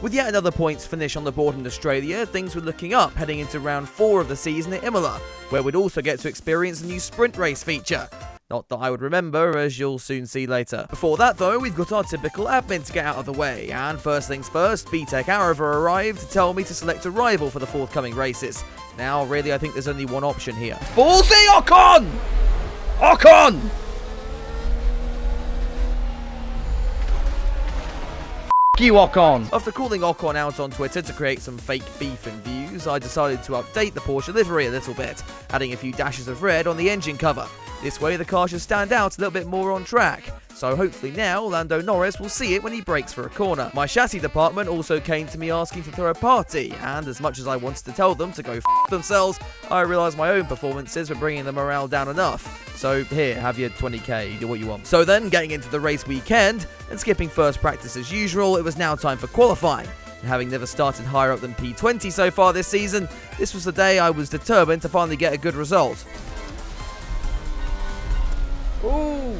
With yet another points finish on the board in Australia, things were looking up heading into round 4 of the season at Imola, where we'd also get to experience a new sprint race feature. Not that I would remember, as you'll soon see later. Before that though, we've got our typical admin to get out of the way, and first things first, BTEC Arava arrived to tell me to select a rival for the forthcoming races. Now really I think there's only one option here. Ballsy Ocon! Ocon! You Ocon! After calling Ocon out on Twitter to create some fake beef and views, I decided to update the Porsche livery a little bit, adding a few dashes of red on the engine cover. This way the car should stand out a little bit more on track, so hopefully now Lando Norris will see it when he brakes for a corner. My chassis department also came to me asking to throw a party, and as much as I wanted to tell them to go f*** themselves, I realised my own performances were bringing the morale down enough. So here, have your 20k, do what you want. So then, getting into the race weekend, and skipping first practice as usual, it was now time for qualifying. And having never started higher up than P20 so far this season, this was the day I was determined to finally get a good result. Ooh,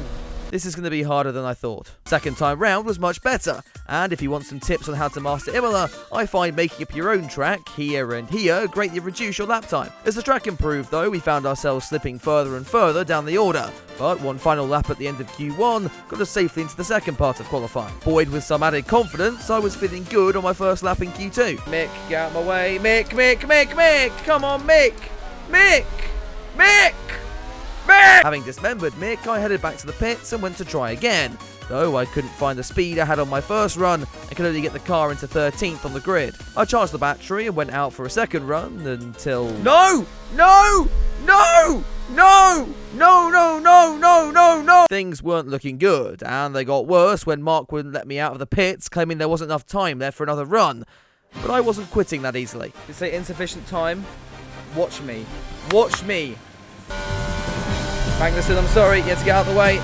this is going to be harder than I thought. Second time round was much better, and if you want some tips on how to master Imola, I find making up your own track, here and here, greatly reduce your lap time. As the track improved though, we found ourselves slipping further and further down the order, but one final lap at the end of Q1 got us safely into the second part of qualifying. Buoyed with some added confidence, I was feeling good on my first lap in Q2. Mick, get out of my way, Mick, come on Mick, Mick! Having dismembered Mick, I headed back to the pits and went to try again, though I couldn't find the speed I had on my first run and could only get the car into 13th on the grid. I charged the battery and went out for a second run until... No! Things weren't looking good, and they got worse when Mark wouldn't let me out of the pits, claiming there wasn't enough time left for another run. But I wasn't quitting that easily. You say insufficient time? Watch me. Watch me. Magnussen, I'm sorry, you have to get out of the way.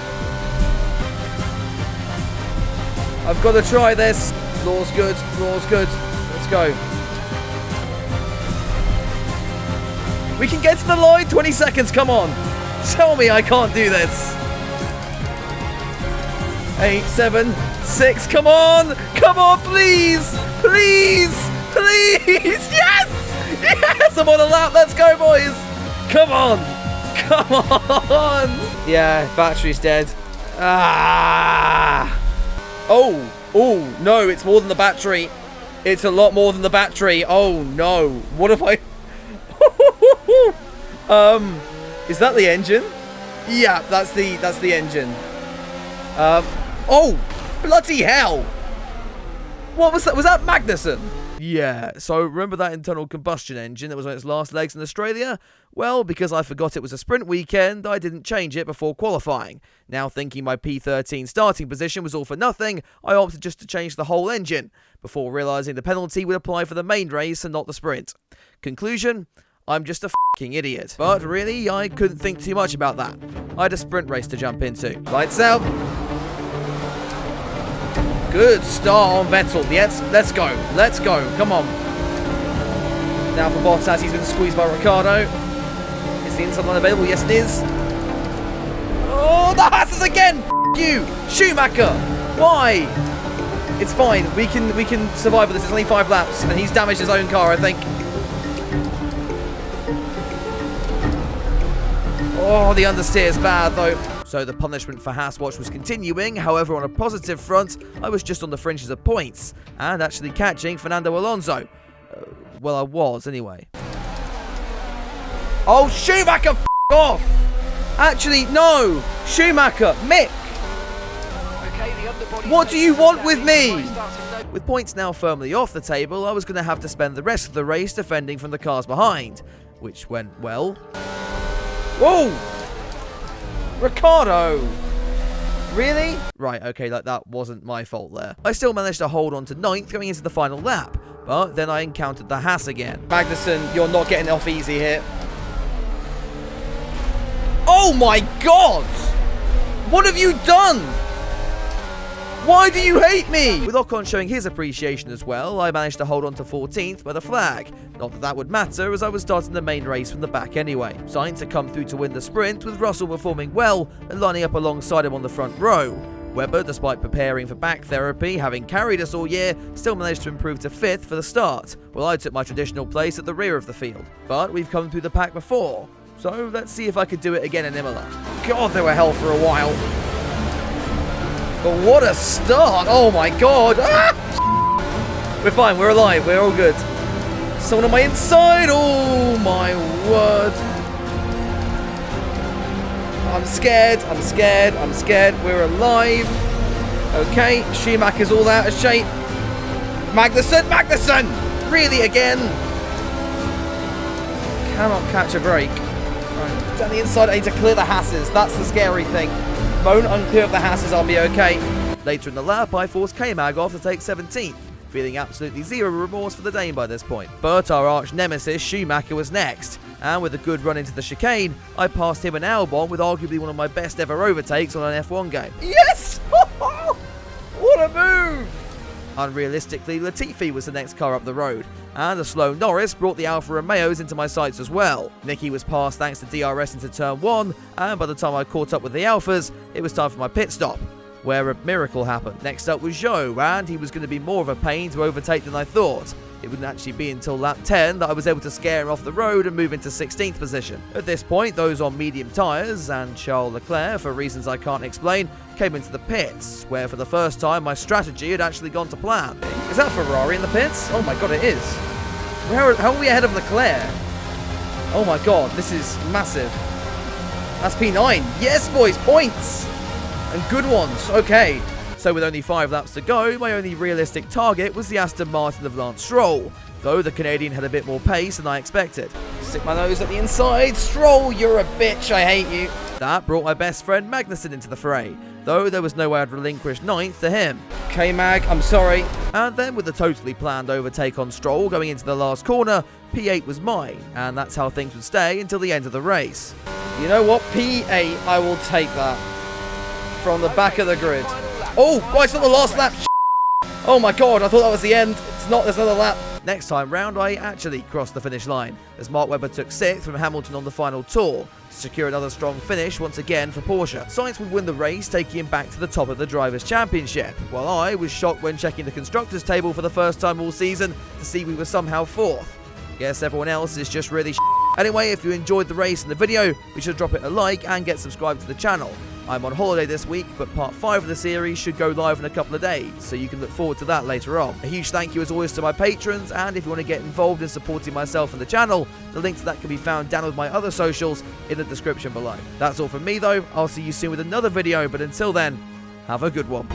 I've got to try this. Floor's good, floor's good. Let's go. We can get to the line, 20 seconds, come on. Tell me I can't do this. 8, 7, 6, come on, please, yes, I'm on a lap, let's go boys, come on. Yeah, battery's dead. Oh, no, it's more than the battery. It's a lot more than the battery. Oh, no. What if I... is that the engine? Yeah, that's the engine. Oh, bloody hell. What was that? Was that Magnussen? Yeah, so remember that internal combustion engine that was on its last legs in Australia? Well, because I forgot it was a sprint weekend, I didn't change it before qualifying. Now thinking my P13 starting position was all for nothing, I opted just to change the whole engine, before realising the penalty would apply for the main race and not the sprint. Conclusion? I'm just a f***ing idiot. But really, I couldn't think too much about that. I had a sprint race to jump into. Lights out. Good start on Vettel. Yes, let's go. Come on. Now for Bottas, he's been squeezed by Ricciardo. Is the inside line available? Yes, it is. Oh, the Haas again! F*** you! Schumacher! Why? It's fine. We can survive with this. It's only 5 laps, and he's damaged his own car, I think. Oh, the understeer is bad, though. So the punishment for Haas watch was continuing. However, on a positive front, I was just on the fringes of points, and actually catching Fernando Alonso. Well, I was, anyway. Oh, Schumacher, f*** off! Actually, no! Schumacher, Mick! What do you want with me? With points now firmly off the table, I was going to have to spend the rest of the race defending from the cars behind, which went well. Whoa! Ricciardo! Really? Right, okay, that wasn't my fault there. I still managed to hold on to 9th going into the final lap, but then I encountered the Haas again. Magnussen, you're not getting off easy here. Oh my god! What have you done? Why do you hate me? With Ocon showing his appreciation as well, I managed to hold on to 14th by the flag. Not that that would matter, as I was starting the main race from the back anyway. Signed to come through to win the sprint, with Russell performing well and lining up alongside him on the front row. Webber, despite preparing for back therapy, having carried us all year, still managed to improve to 5th for the start, while I took my traditional place at the rear of the field. But we've come through the pack before, so let's see if I could do it again in Imola. God, they were hell for a while. But what a start! Oh my god! Ah! We're fine, we're alive, we're all good. Someone on my inside! Oh my word! I'm scared, I'm scared, I'm scared. We're alive. Okay, Schumacher's all out of shape. Magnussen! Really again? Cannot catch a break. Right, down the inside, I need to clear the Haas's. That's the scary thing. Won't unclear of the Haas's, I'll be okay. Later in the lap, I forced K-Mag off to take 17th, feeling absolutely zero remorse for the Dane by this point. But our arch nemesis, Schumacher, was next, and with a good run into the chicane, I passed him and Albon with arguably one of my best ever overtakes on an F1 game. Yes! What a move! Unrealistically, Latifi was the next car up the road, and a slow Norris brought the Alfa Romeos into my sights as well. Nicky was passed thanks to DRS into turn 1, and by the time I caught up with the Alfas, it was time for my pit stop, where a miracle happened. Next up was Zhou, and he was going to be more of a pain to overtake than I thought. It wouldn't actually be until lap 10 that I was able to scare him off the road and move into 16th position. At this point, those on medium tyres, and Charles Leclerc, for reasons I can't explain, came into the pits, where for the first time my strategy had actually gone to plan. Is that Ferrari in the pits? Oh my god, it is. How are we ahead of Leclerc? Oh my god, this is massive. That's P9. Yes, boys, points! And good ones, okay. So with only 5 laps to go, my only realistic target was the Aston Martin of Lance Stroll, though the Canadian had a bit more pace than I expected. Stick my nose at the inside. Stroll, you're a bitch, I hate you. That brought my best friend Magnussen into the fray, though there was no way I'd relinquish 9th to him. K-Mag, I'm sorry. And then with the totally planned overtake on Stroll going into the last corner, P8 was mine, and that's how things would stay until the end of the race. You know what, P8, I will take that. From the back of the grid. Oh, it's not the last lap. Oh my god, I thought that was the end. It's not, there's another lap. Next time round, I actually crossed the finish line, as Mark Webber took 6th from Hamilton on the final tour, to secure another strong finish once again for Porsche. Sainz would win the race, taking him back to the top of the Drivers' Championship, while I was shocked when checking the Constructors' table for the first time all season to see we were somehow 4th. Guess everyone else is just really Anyway, if you enjoyed the race and the video, be sure to drop it a like and get subscribed to the channel. I'm on holiday this week, but part 5 of the series should go live in a couple of days, so you can look forward to that later on. A huge thank you as always to my patrons, and if you want to get involved in supporting myself and the channel, the link to that can be found down with my other socials in the description below. That's all from me though, I'll see you soon with another video, but until then, have a good one.